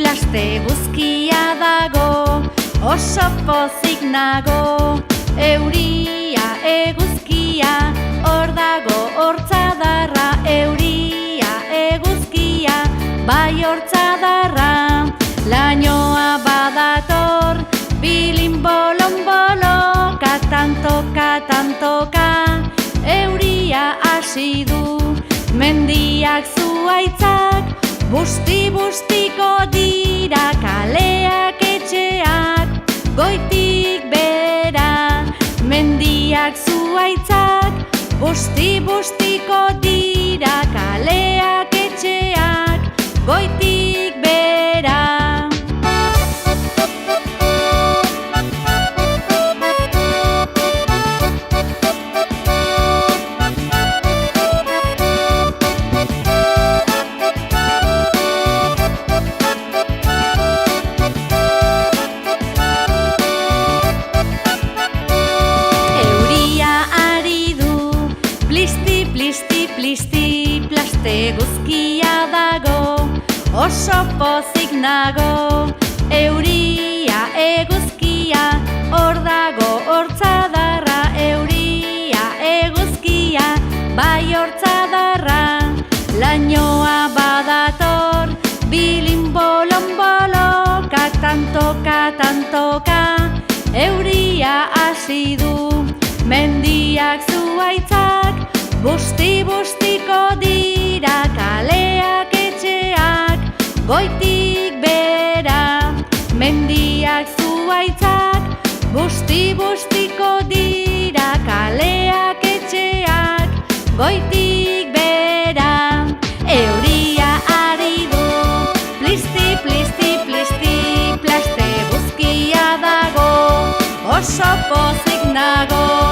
plaste guzkia dago, oso pozik nago. Euria eguzkia, hor dago hortzadarra. Euria eguzkia, bai hortzadarra. Lainoa badator, bilin bolon-bolo, katantoka, euria hasi du. Mendiak zuaitzak, busti-bustiko dira, kaleak etxeak, goitik bera. Mendiak zuaitzak, busti-bustiko dira, kaleak etxeak, goitik bera. Plisti, plaste guzkia dago, oso pozik nago. Euria eguzkia, hor dago hortzadarra. Euria eguzkia, bai hortzadarra. Lainoa badator, bilin bolon-bolo, katantoka, euria hasi du. Mendiak zuaitzak, busti-bustiko dira, kaleak etxeak, goitik bera. Mendiak zuaitzak, busti-bustiko dira, kaleak etxeak, goitik bera. Euria ari du, plisti, plaste guzkia dago, oso pozik nago.